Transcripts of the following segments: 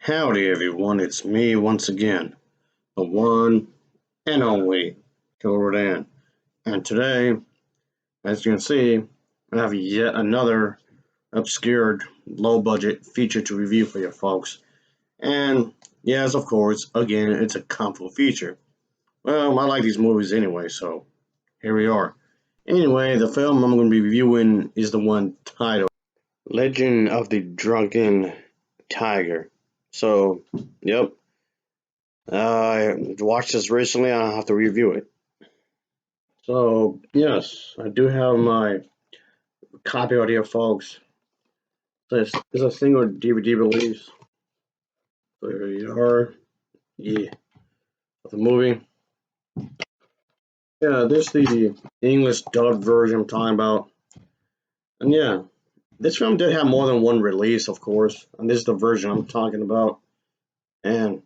Howdy everyone, it's me once again, the one and only Killer Dan. And today, as you can see, I have yet another obscured, low budget feature to review for you folks. And yes, of course, again, it's a kung fu feature. Well, I like these movies anyway, so here we are. Anyway, the film I'm going to be reviewing is the one titled Legend of the Drunken Tiger. So, yep, I watched this recently. I have to review it. So yes, I do have my copy out here, folks. It's a single DVD release. So here you are. Yeah, the movie. Yeah, this is the English dubbed version I'm talking about. And yeah, this film did have more than one release, of course. And this is the version I'm talking about. And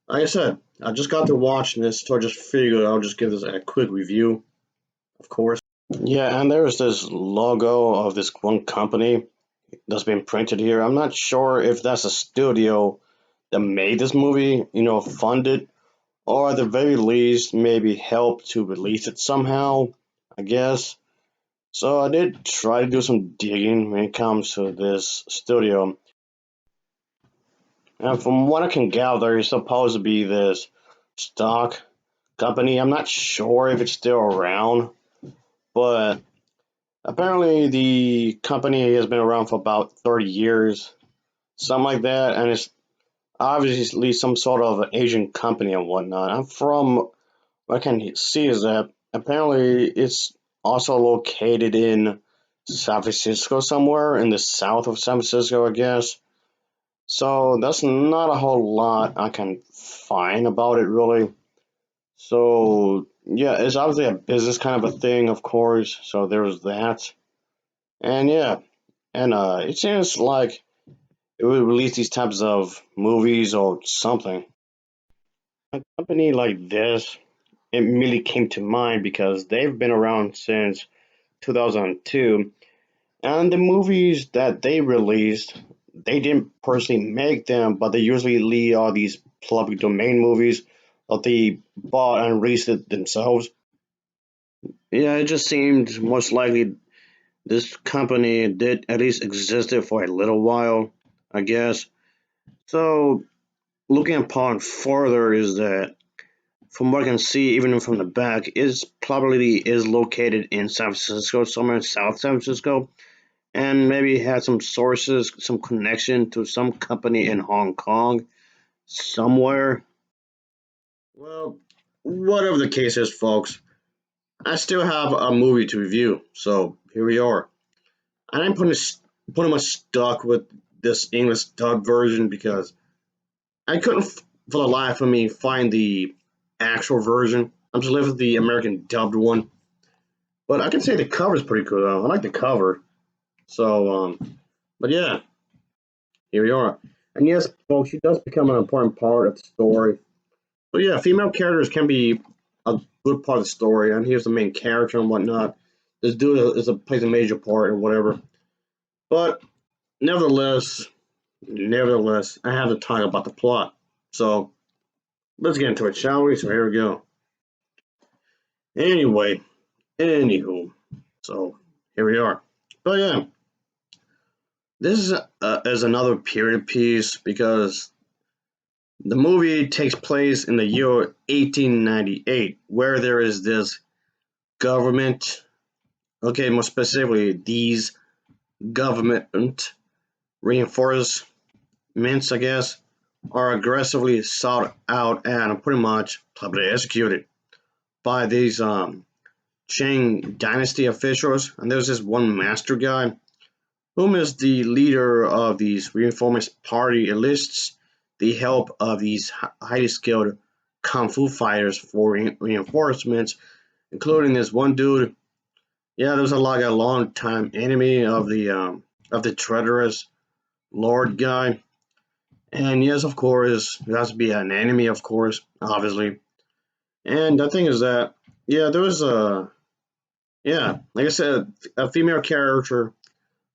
like I said, I just got to watching this, so I just figured I'll just give this a quick review, of course. Yeah, and there's this logo of this one company that's been printed here. I'm not sure if that's a studio that made this movie, funded, or at the very least, maybe helped to release it somehow, I guess. So I did try to do some digging when it comes to this studio. And from what I can gather, it's supposed to be this stock company. I'm not sure if it's still around, but apparently the company has been around for about 30 years, something like that, and it's obviously some sort of Asian company and whatnot. And from what I can see is that apparently it's also located in San Francisco, somewhere in the south of San Francisco, I guess. So that's not a whole lot I can find about it, really. So yeah, it's obviously a business kind of a thing, of course. So there's that, and yeah, and it seems like it would release these types of movies or something. A company like this immediately came to mind because they've been around since 2002, and the movies that they released, they didn't personally make them, but they usually lead all these public domain movies that they bought and released it themselves. Yeah, it just seemed most likely this company did at least existed for a little while, I guess. So looking upon further is that from what I can see, even from the back, is probably is located in San Francisco, somewhere in South San Francisco, and maybe had some sources, some connection to some company in Hong Kong somewhere. Well, whatever the case is, folks, I still have a movie to review, so here we are. I'm pretty much stuck with this English dub version because I couldn't, for the life of me, find the actual version. I'm just living with the American dubbed one. But I can say the cover's pretty cool though. I like the cover. So, but yeah, here we are. And yes, folks, she does become an important part of the story. But yeah, female characters can be a good part of the story, and he's the main character and whatnot. This dude plays a major part or whatever. But nevertheless, nevertheless, I have to talk about the plot. So let's get into it, shall we? So here we go. Anyway, anywho, so here we are. But yeah, this is another period piece because the movie takes place in the year 1898, where there is this government. Okay, more specifically, these government reinforcements, I guess, are aggressively sought out and pretty much publicly executed by these Qing dynasty officials. And there's this one master guy whom is the leader of these reinforcement party enlists the help of these highly skilled kung fu fighters for reinforcements, including this one dude. Yeah, there's like a long time enemy of the treacherous Lord guy, and yes, of course, it has to be an enemy, of course, obviously. And the thing is that yeah, there was a yeah, like I said, a female character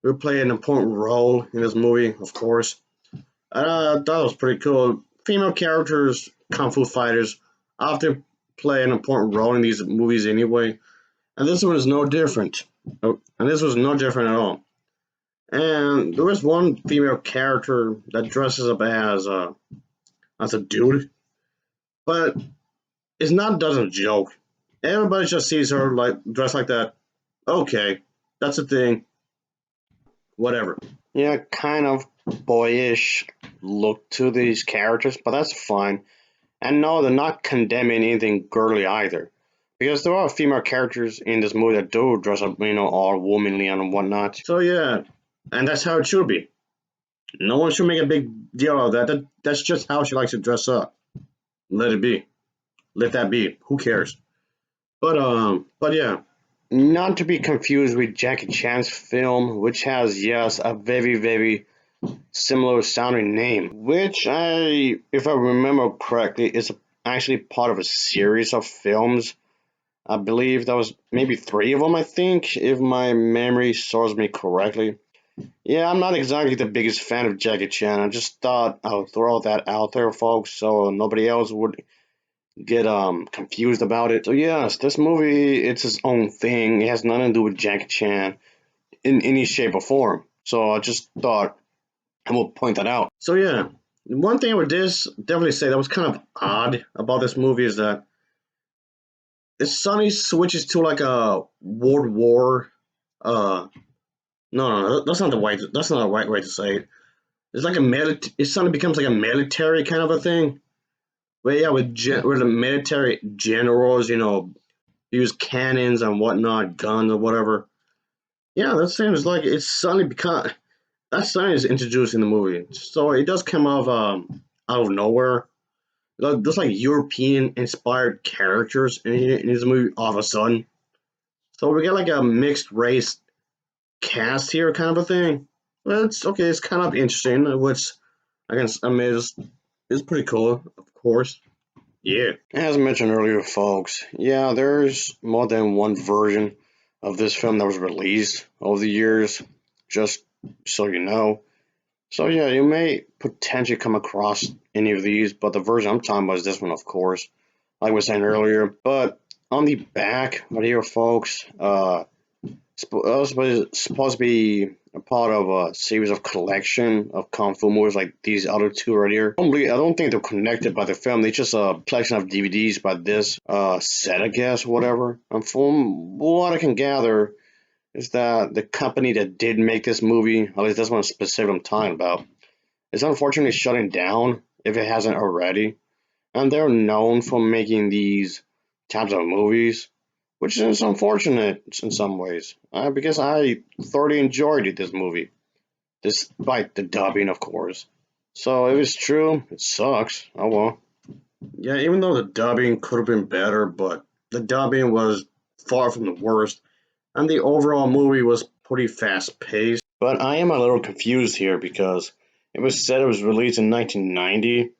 who play an important role in this movie, of course. I thought it was pretty cool. Female characters, kung fu fighters, often play an important role in these movies anyway, and this one is no different. And this was no different at all. And there was one female character that dresses up as a dude, but it's not doesn't joke. Everybody just sees her like dressed like that. Okay, that's a thing. Whatever. Yeah, kind of boyish look to these characters, but that's fine. And no, they're not condemning anything girly either. Because there are female characters in this movie that do dress up, all womanly and whatnot. So yeah, and that's how it should be. No one should make a big deal of that. That's just how she likes to dress up. Let it be. Let that be. Who cares? But yeah, not to be confused with Jackie Chan's film, which has yes a very similar sounding name, which if I remember correctly, is actually part of a series of films. I believe that was maybe three of them. I think, if my memory serves me correctly. Yeah, I'm not exactly the biggest fan of Jackie Chan. I just thought I'll throw that out there, folks, so nobody else would get confused about it. So yes, this movie it's its own thing. It has nothing to do with Jackie Chan in any shape or form. So I just thought I will point that out. So yeah, one thing I would definitely say that was kind of odd about this movie is that it suddenly switches to like a World War. No, that's not the right way to say it. It's like it suddenly becomes like a military kind of a thing. But yeah, with the military generals, use cannons and whatnot, guns or whatever. Yeah, that seems like it's suddenly become that suddenly is introduced in the movie. So it does come out of nowhere. There's like European inspired characters in this movie all of a sudden. So we get like a mixed race cast here, kind of a thing. Well, it's okay. It's kind of interesting. Which I mean, it's pretty cool, of course. Yeah. As mentioned earlier, folks, yeah, there's more than one version of this film that was released over the years, just so you know. So, yeah, you may potentially come across any of these, but the version I'm talking about is this one, of course, like I was saying earlier. But on the back right here, folks, supposed to be a part of a series of collection of kung fu movies like these other two right here. I don't think they're connected by the film. They're just a collection of DVDs by this set, I guess, whatever. And from what I can gather, is that the company that did make this movie, at least this one specific I'm talking about, is unfortunately shutting down if it hasn't already. And they're known for making these types of movies, which is unfortunate in some ways, because I thoroughly enjoyed this movie, despite the dubbing, of course. So if it's true, it sucks. Oh well. Yeah, even though the dubbing could have been better, but the dubbing was far from the worst, and the overall movie was pretty fast paced. But I am a little confused here because it was said it was released in 1990,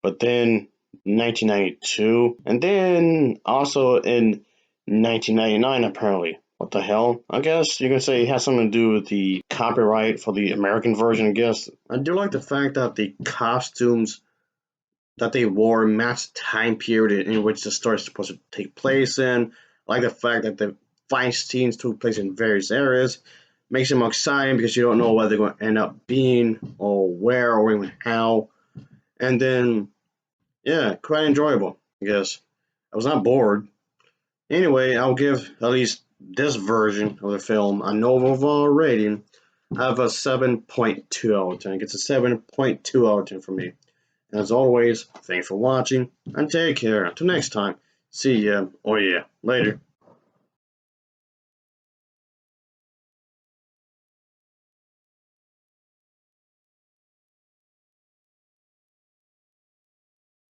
but then 1992, and then also in 1999, apparently. What the hell? I guess you can say it has something to do with the copyright for the American version, I guess. I do like the fact that the costumes that they wore match the time period in which the story is supposed to take place in. I like the fact that the fight scenes took place in various areas. Makes them exciting because you don't know where they're going to end up being, or where, or even how. And then yeah, quite enjoyable, I guess. I was not bored. Anyway, I'll give at least this version of the film a no overall rating of a 7.2 out of 10. It's a 7.2 out of 10 for me. And as always, thanks for watching, and take care. Until next time, see ya. Oh yeah, later.